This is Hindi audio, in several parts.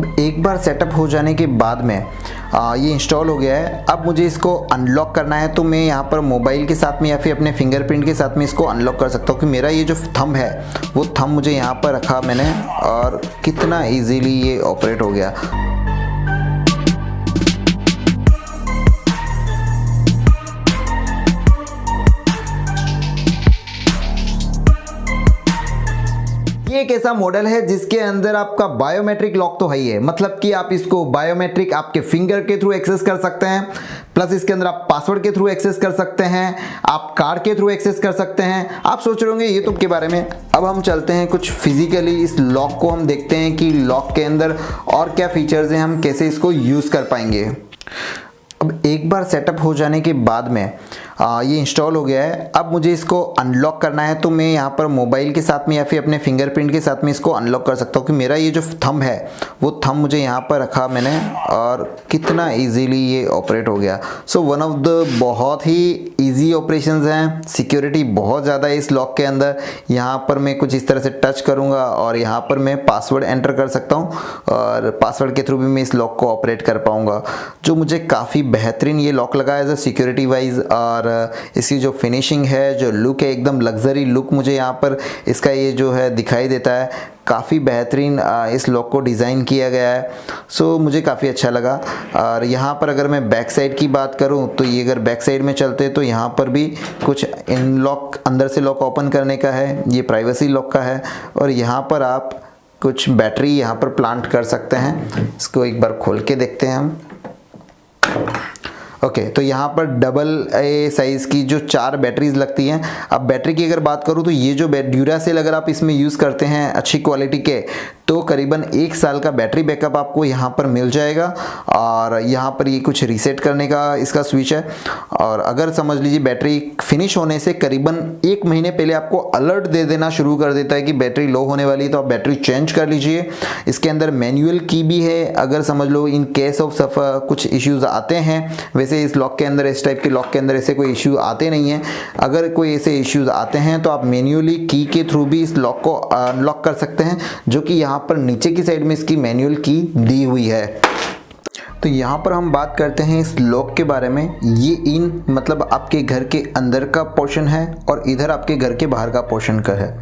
अब एक बार सेटअप हो जाने के बाद में ये इंस्टॉल हो गया है। अब मुझे इसको अनलॉक करना है तो मैं यहाँ पर मोबाइल के साथ में या फिर अपने फिंगरप्रिंट के साथ में इसको अनलॉक कर सकता हूँ कि मेरा ये जो थंब है वो थंब मुझे यहाँ पर रखा मैंने और कितना इजीली ये ऑपरेट हो गया। ये एक ऐसा मॉडल है जिसके अंदर आपका बायोमेट्रिक लॉक तो है ही है, मतलब कि आप इसको बायोमेट्रिक आपके फिंगर के थ्रू एक्सेस कर सकते हैं, प्लस इसके अंदर आप पासवर्ड के थ्रू एक्सेस कर सकते हैं, आप कार्ड के थ्रू एक्सेस कर सकते हैं। आप सोच रहे होंगे ये तो के बारे में। अब हम चलते हैं कुछ फिजिकली इस लॉक को हम देखते हैं कि लॉक के अंदर और क्या फीचर्स हैं, हम कैसे इसको यूज कर पाएंगे। अब एक बार सेटअप हो जाने के बाद में ये इंस्टॉल हो गया है। अब मुझे इसको अनलॉक करना है तो मैं यहाँ पर मोबाइल के साथ में या फिर अपने फिंगरप्रिंट के साथ में इसको अनलॉक कर सकता हूँ कि मेरा ये जो थंब है वो थंब मुझे यहाँ पर रखा मैंने और कितना इजीली ये ऑपरेट हो गया। सो वन ऑफ द बहुत ही इजी ऑपरेशंस हैं। सिक्योरिटी बहुत ज़्यादा है इस लॉक के अंदर। यहाँ पर मैं कुछ इस तरह से टच करूँगा और यहाँ पर मैं पासवर्ड एंटर कर सकता हूँ और पासवर्ड के थ्रू भी मैं इस लॉक को ऑपरेट कर पाऊँगा, जो मुझे काफ़ी बेहतरीन ये लॉक लगा एज अ सिक्योरिटी वाइज। और इसकी जो फिनिशिंग है, जो लुक है, एकदम लग्जरी लुक मुझे यहाँ पर इसका ये जो है दिखाई देता है। काफ़ी बेहतरीन इस लॉक को डिज़ाइन किया गया है। सो मुझे काफ़ी अच्छा लगा। और यहाँ पर अगर मैं बैक साइड की बात करूँ तो ये अगर बैक साइड में चलते तो यहाँ पर भी कुछ इन लॉक अंदर से लॉक ओपन करने का है, ये प्राइवेसी लॉक का है। और यहाँ पर आप कुछ बैटरी यहाँ पर प्लांट कर सकते हैं। इसको एक बार खोल के देखते हैं हम। ओके, तो यहाँ पर डबल ए साइज़ की जो 4 बैटरीज लगती हैं। अब बैटरी की अगर बात करूँ तो ये जो ड्यूरासेल अगर आप इसमें यूज़ करते हैं अच्छी क्वालिटी के तो करीबन 1 साल का बैटरी बैकअप आपको यहाँ पर मिल जाएगा। और यहाँ पर ये कुछ रीसेट करने का इसका स्विच है। और अगर समझ लीजिए बैटरी फिनिश होने से करीबन 1 महीने पहले आपको अलर्ट दे देना शुरू कर देता है कि बैटरी लो होने वाली है, तो आप बैटरी चेंज कर लीजिए। इसके अंदर मैनुअल की भी है, अगर समझ लो इन केस ऑफ सफ़र कुछ इश्यूज़ आते हैं। वैसे इस लॉक के अंदर, इस टाइप के लॉक के अंदर ऐसे कोई इश्यू आते नहीं हैं। अगर कोई ऐसे इश्यूज़ आते हैं तो आप मैन्युअली की के थ्रू भी इस लॉक को अनलॉक कर सकते हैं, जो कि यहाँ पर नीचे की साइड में इसकी मैनुअल की दी हुई है। तो यहाँ पर हम बात करते हैं इस लॉक के बारे में। ये इन मतलब आपके घर के अंदर का पोर्शन है और इधर आपके घर के बाहर का पोर्शन का है।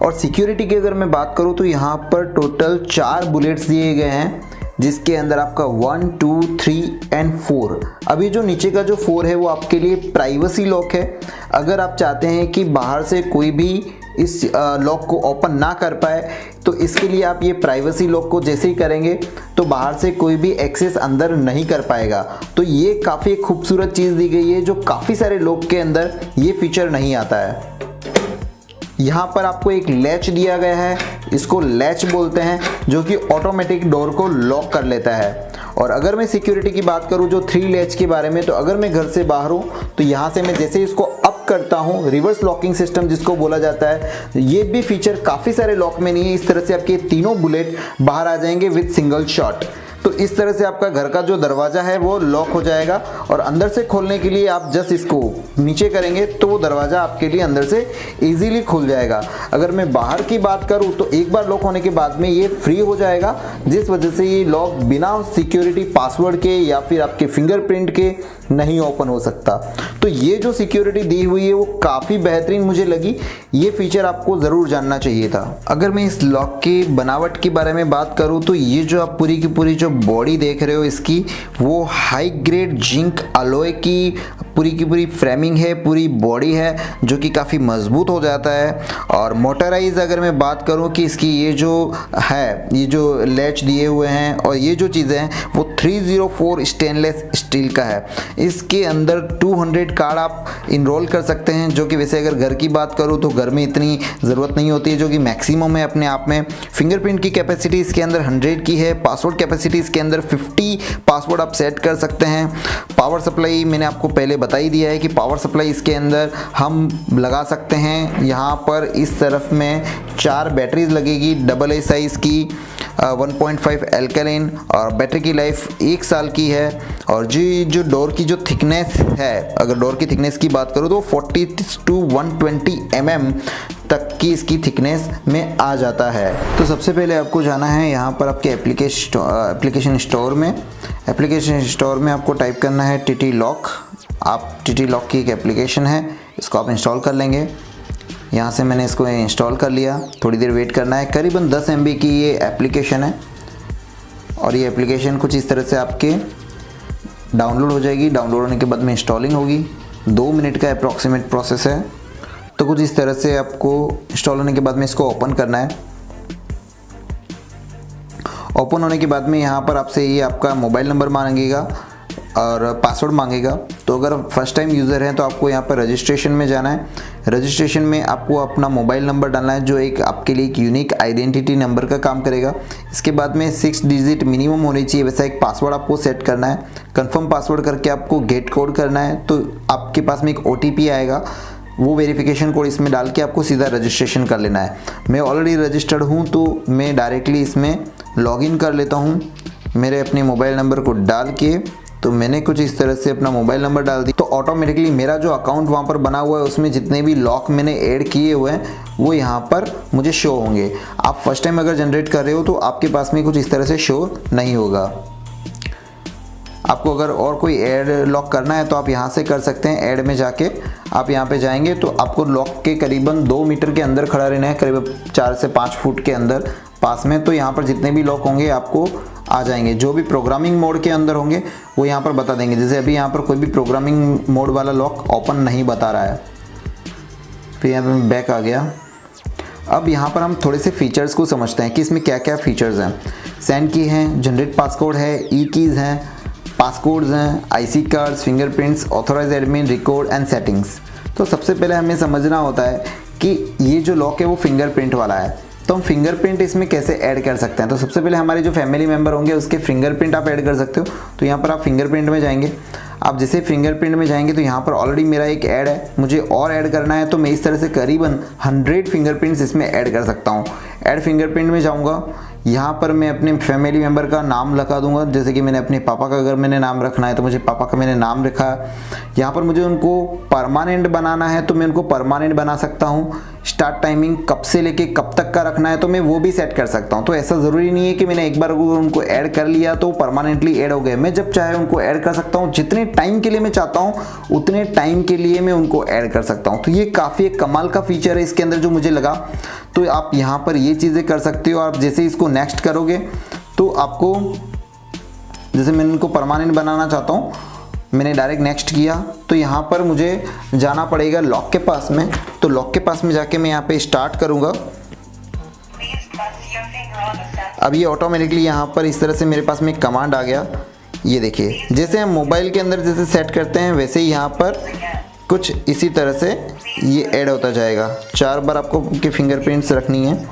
और सिक्योरिटी की अगर मैं बात करूँ तो यहाँ पर टोटल 4 बुलेट्स दिए गए हैं, जिसके अंदर आपका 1, 2, 3 एंड 4। अभी जो नीचे का जो 4 है वो आपके लिए प्राइवेसी लॉक है। अगर आप चाहते हैं कि बाहर से कोई भी इस लॉक को ओपन ना कर पाए तो इसके लिए आप ये प्राइवेसी लॉक को जैसे ही करेंगे तो बाहर से कोई भी एक्सेस अंदर नहीं कर पाएगा। तो ये काफ़ी खूबसूरत चीज़ दी गई है, जो काफ़ी सारे लॉक के अंदर ये फीचर नहीं आता है। यहाँ पर आपको एक लैच दिया गया है, इसको लैच बोलते हैं, जो कि ऑटोमेटिक डोर को लॉक कर लेता है। और अगर मैं सिक्योरिटी की बात करूँ जो 3 लैच के बारे में, तो अगर मैं घर से बाहर हूँ तो यहाँ से मैं जैसे इसको अप करता हूँ, रिवर्स लॉकिंग सिस्टम जिसको बोला जाता है, ये भी फीचर काफ़ी सारे लॉक में नहीं है। इस तरह से आपके तीनों बुलेट बाहर आ जाएंगे विद सिंगल शॉट। तो इस तरह से आपका घर का जो दरवाज़ा है वो लॉक हो जाएगा और अंदर से खोलने के लिए आप जस्ट इसको नीचे करेंगे तो वो दरवाज़ा आपके लिए अंदर से इजीली खुल जाएगा। अगर मैं बाहर की बात करूँ तो एक बार लॉक होने के बाद में ये फ्री हो जाएगा, जिस वजह से ये लॉक बिना सिक्योरिटी पासवर्ड के या फिर आपके फिंगरप्रिंट के नहीं ओपन हो सकता। तो ये जो सिक्योरिटी दी हुई है वो काफ़ी बेहतरीन मुझे लगी। ये फीचर आपको ज़रूर जानना चाहिए था। अगर मैं इस लॉक की बनावट के बारे में बात करूँ तो ये जो आप पूरी की पूरी जो बॉडी देख रहे हो इसकी, वो हाई ग्रेड जिंक अलॉय की पूरी फ्रेमिंग है, पूरी बॉडी है, जो कि काफ़ी मजबूत हो जाता है। और मोटराइज अगर मैं बात करूं कि इसकी ये जो है, ये जो लैच दिए हुए हैं और ये जो चीज़ें हैं वो 304 स्टेनलेस स्टील का है। इसके अंदर 200 कार्ड आप इनरोल कर सकते हैं, जो कि वैसे अगर घर की बात करूं तो घर में इतनी ज़रूरत नहीं होती है, जो कि मैक्सिमम है अपने आप में। फिंगरप्रिंट की कैपेसिटी इसके अंदर 100 की है। पासवर्ड कैपेसिटी इसके अंदर 50 पासवर्ड आप सेट कर सकते हैं। पावर सप्लाई मैंने आपको पहले बता ही दिया है कि पावर सप्लाई इसके अंदर हम लगा सकते हैं। यहाँ पर इस तरफ में 4 बैटरीज लगेगी डबल ए साइज़ की 1.5 एल्कलाइन, और बैटरी की लाइफ 1 साल की है। और जी जो डोर की जो थिकनेस है, अगर डोर की थिकनेस की बात करूँ तो 40 to 120 mm तक की इसकी थिकनेस में आ जाता है। तो सबसे पहले आपको जाना है यहाँ पर आपके एप्लीकेशन स्टोर में। एप्लीकेशन स्टोर में आपको टाइप करना है टीटी लॉक। आप टीटी लॉक की एक एप्लीकेशन है, इसको आप इंस्टॉल कर लेंगे। यहाँ से मैंने इसको इंस्टॉल कर लिया, थोड़ी देर वेट करना है। करीबन 10 MB की ये एप्लीकेशन है, और ये एप्लीकेशन कुछ इस तरह से आपके डाउनलोड हो जाएगी। डाउनलोड होने के बाद में इंस्टॉलिंग होगी, 2 मिनट का अप्रॉक्सीमेट प्रोसेस है। तो कुछ इस तरह से आपको इंस्टॉल होने के बाद में इसको ओपन करना है। ओपन होने के बाद में यहाँ पर आपसे ये आपका मोबाइल नंबर मांगेगा और पासवर्ड मांगेगा। तो अगर फर्स्ट टाइम यूज़र हैं तो आपको यहाँ पर रजिस्ट्रेशन में जाना है। रजिस्ट्रेशन में आपको अपना मोबाइल नंबर डालना है, जो एक आपके लिए एक यूनिक आइडेंटिटी नंबर का काम करेगा। इसके बाद में 6 डिजिट मिनिमम होनी चाहिए, वैसा एक पासवर्ड आपको सेट करना है। कंफर्म पासवर्ड करके आपको गेट कोड करना है, तो आपके पास में एक OTP आएगा, वो वेरिफिकेशन कोड इसमें डाल के आपको सीधा रजिस्ट्रेशन कर लेना है। मैं ऑलरेडी रजिस्टर्ड हूँ तो मैं डायरेक्टली इसमें लॉगिन कर लेता हूँ। मेरे अपने मोबाइल नंबर को डाल के, तो मैंने कुछ इस तरह से अपना मोबाइल नंबर डाल दी, तो ऑटोमेटिकली मेरा जो अकाउंट वहाँ पर बना हुआ है उसमें जितने भी लॉक मैंने ऐड किए हुए हैं वो यहाँ पर मुझे शो होंगे। आप फर्स्ट टाइम अगर जनरेट कर रहे हो तो आपके पास में कुछ इस तरह से शो नहीं होगा। आपको अगर और कोई ऐड लॉक करना है तो आप यहाँ से कर सकते हैं। ऐड में जाके आप यहाँ पे जाएंगे तो आपको लॉक के करीबन 2 मीटर के अंदर खड़ा रहना है, करीब 4 से 5 फुट के अंदर पास में। तो यहाँ पर जितने भी लॉक होंगे आपको आ जाएंगे। जो भी प्रोग्रामिंग मोड के अंदर होंगे वो यहाँ पर बता देंगे। जैसे अभी यहाँ पर कोई भी प्रोग्रामिंग मोड वाला लॉक ओपन नहीं बता रहा है। फिर यहाँ पर बैक आ गया। अब यहाँ पर हम थोड़े से फीचर्स को समझते हैं कि इसमें क्या क्या फीचर्स हैं। सेंड की हैं, जनरेट पासकोड है, ई कीज़ हैं, पासकोड्स हैं, IC cards, fingerprints, authorise admin, record and settings. तो सबसे पहले हमें समझना होता है कि ये जो लॉक है वो फिंगरप्रिंट वाला है, तो हम फिंगरप्रिंट इसमें कैसे ऐड कर सकते हैं। तो सबसे पहले हमारे जो फैमिली मेंबर होंगे उसके फिंगरप्रिंट आप ऐड कर सकते हो। तो यहाँ पर आप फिंगरप्रिंट में जाएंगे। आप जैसे फिंगरप्रिंट में जाएंगे तो यहाँ पर ऑलरेडी मेरा एक ऐड है, मुझे और ऐड करना है। तो मैं इस तरह से करीबन 100 फिंगरप्रिंट्स इसमें ऐड कर सकता हूँ। ऐड फिंगरप्रिंट में जाऊँगा, यहाँ पर मैं अपने फैमिली मेम्बर का नाम लगा दूंगा। जैसे कि मैंने अपने पापा का अगर मैंने नाम रखना है तो मुझे पापा का मैंने नाम रखा। यहाँ पर मुझे उनको परमानेंट बनाना है तो मैं उनको परमानेंट बना सकता हूँ। स्टार्ट टाइमिंग कब से लेके कब तक का रखना है तो मैं वो भी सेट कर सकता हूँ। तो ऐसा ज़रूरी नहीं है कि मैंने एक बार उनको ऐड कर लिया तो परमानेंटली ऐड हो गए। मैं जब चाहे उनको ऐड कर सकता हूँ, जितने टाइम के लिए मैं चाहता हूँ उतने टाइम के लिए मैं उनको ऐड कर सकता हूँ। तो ये काफ़ी एक कमाल का फीचर है इसके अंदर जो मुझे लगा। तो आप यहाँ पर ये चीज़ें कर सकते हो। आप जैसे इसको नेक्स्ट करोगे तो आपको, जैसे मैंने इनको परमानेंट बनाना चाहता हूँ, मैंने डायरेक्ट नेक्स्ट किया तो यहाँ पर मुझे जाना पड़ेगा लॉक के पास में। तो लॉक के पास में जाके मैं यहाँ पे स्टार्ट करूँगा। अब ये ऑटोमेटिकली यहाँ पर इस तरह से मेरे पास में कमांड आ गया। ये देखिए, जैसे हम मोबाइल के अंदर जैसे सेट करते हैं वैसे ही यहाँ पर कुछ इसी तरह से ये ऐड होता जाएगा। 4 बार आपको उनके फिंगरप्रिंट्स रखनी है,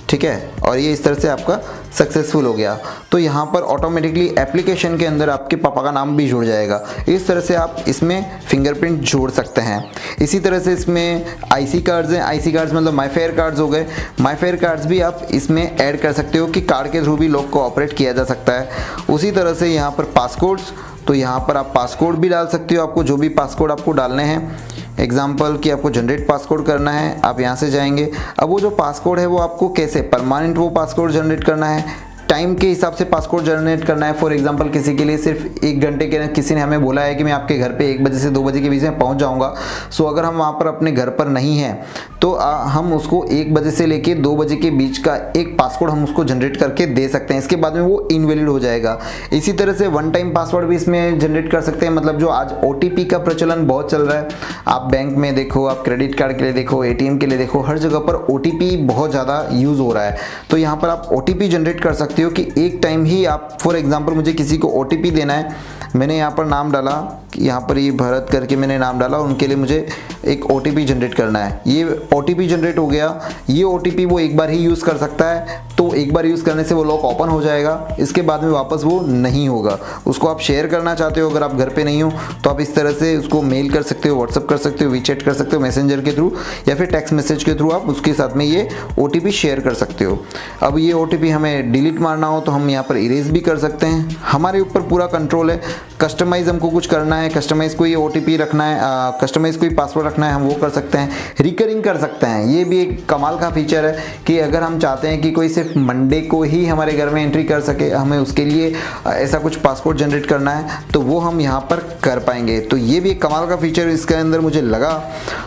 ठीक है। और ये इस तरह से आपका सक्सेसफुल हो गया। तो यहाँ पर ऑटोमेटिकली एप्लीकेशन के अंदर आपके पापा का नाम भी जुड़ जाएगा। इस तरह से आप इसमें फिंगरप्रिंट जोड़ सकते हैं। इसी तरह से इसमें IC कार्ड्स हैं। IC कार्ड्स मतलब माई फेयर कार्ड्स हो गए। माई फेयर कार्ड्स भी आप इसमें ऐड कर सकते हो कि कार्ड के थ्रू भी लॉक को ऑपरेट किया जा सकता है। उसी तरह से यहाँ पर पासकोड्स, तो यहाँ पर आप पासकोड भी डाल सकते हो। आपको जो भी पासकोड आपको डालने हैं, एग्जाम्पल कि आपको जनरेट पासकोड करना है, आप यहाँ से जाएंगे। अब वो जो पासकोड है वो आपको कैसे परमानेंट वो पासकोड जनरेट करना है, टाइम के हिसाब से पासकोड जनरेट करना है। फॉर एग्जांपल किसी के लिए सिर्फ 1 घंटे के, किसी ने हमें बोला है कि मैं आपके घर पे 1 बजे से 2 बजे के बीच में पहुंच जाऊंगा। सो अगर हम वहां पर अपने घर पर नहीं हैं तो हम उसको 1 बजे से लेके 2 बजे के बीच का एक पासवर्ड हम उसको जनरेट करके दे सकते हैं। इसके बाद में वो इनवैलिड हो जाएगा। इसी तरह से 1 टाइम पासवर्ड भी इसमें जनरेट कर सकते हैं। मतलब जो आज OTP का प्रचलन बहुत चल रहा है, आप बैंक में देखो, आप क्रेडिट कार्ड के लिए देखो, ATM के लिए देखो, हर जगह पर OTP बहुत ज़्यादा यूज़ हो रहा है। तो यहाँ पर आप OTP जनरेट कर सकते हो कि एक टाइम ही आप, फॉर एग्जांपल मुझे किसी को OTP देना है, मैंने यहाँ पर नाम डाला, यहाँ पर ये भरत करके मैंने नाम डाला, उनके लिए मुझे एक OTP जनरेट करना है। ये OTP जनरेट हो गया। ये OTP वो एक बार ही यूज़ कर सकता है, तो एक बार यूज़ करने से वो लॉक ओपन हो जाएगा, इसके बाद में वापस वो नहीं होगा। उसको आप शेयर करना चाहते हो, अगर आप घर पे नहीं हो तो आप इस तरह से उसको मेल कर सकते हो, व्हाट्सअप कर सकते हो, वीचैट कर सकते हो मैसेंजर के थ्रू, या फिर टेक्स्ट मैसेज के थ्रू आप उसके साथ में ये OTP शेयर कर सकते हो। अब ये OTP हमें डिलीट मारना हो तो हम यहाँ पर इरेज भी कर सकते हैं। हमारे ऊपर पूरा कंट्रोल है। कस्टमाइज़ हमको कुछ करना है, कस्टमाइज़ कोई OTP रखना है, कस्टमाइज़ कोई पासवर्ड रखना है, हम वो कर सकते हैं। रिकरिंग कर सकते हैं, ये भी एक कमाल का फीचर है कि अगर हम चाहते हैं कि कोई सिर्फ मंडे को ही हमारे घर में एंट्री कर सके, हमें उसके लिए ऐसा कुछ पासवर्ड जनरेट करना है तो वो हम यहाँ पर कर पाएंगे। तो ये भी एक कमाल का फीचर इसके अंदर मुझे लगा।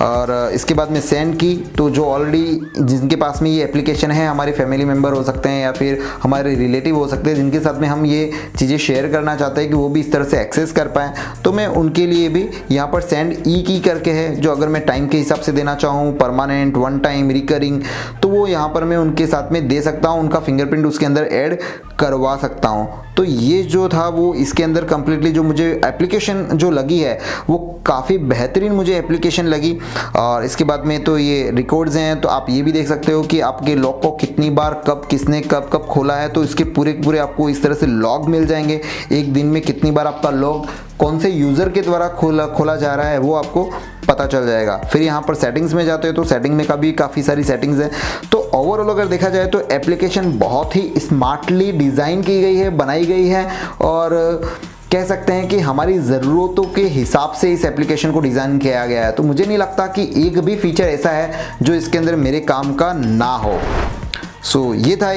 और इसके बाद में सेंड की, तो जो ऑलरेडी जिनके पास में ये एप्लीकेशन है, हमारे फैमिली मेम्बर हो सकते हैं या फिर हमारे रिलेटिव हो सकते हैं, जिनके साथ में हम ये चीज़ें शेयर करना चाहते हैं कि वो भी इस तरह से एक्सेस कर पाएँ, तो मैं उनके लिए भी यहाँ पर सेंड ई की करके है, जो अगर मैं टाइम के हिसाब से देना चाहूँ, परमानेंट, वन टाइम, रिकरिंग, तो वो यहाँ पर मैं उनके साथ में दे सकता हूँ, उनका फिंगरप्रिंट उसके अंदर ऐड करवा सकता हूँ। तो ये जो था वो इसके अंदर कम्प्लीटली जो मुझे एप्लीकेशन जो लगी है वो काफ़ी बेहतरीन मुझे एप्लीकेशन लगी। और इसके बाद में तो ये रिकॉर्ड्स हैं, तो आप ये भी देख सकते हो कि आपके लॉक को कितनी बार कब किसने कब कब खोला है, तो इसके पूरे पूरे आपको इस तरह से लॉग मिल जाएंगे। एक दिन में कितनी बार आपका लॉग कौन से यूज़र के द्वारा खोला जा रहा है वो आपको पता चल जाएगा। फिर यहाँ पर सेटिंग्स में जाते हो तो सेटिंग में काफ़ी सारी सेटिंग्स हैं। तो ओवरऑल अगर देखा जाए तो एप्लीकेशन बहुत ही स्मार्टली डिज़ाइन की गई है, बनाई गई है, और कह सकते हैं कि हमारी ज़रूरतों के हिसाब से इस एप्लीकेशन को डिज़ाइन किया गया है। तो मुझे नहीं लगता कि एक भी फीचर ऐसा है जो इसके अंदर मेरे काम का ना हो। सो ये था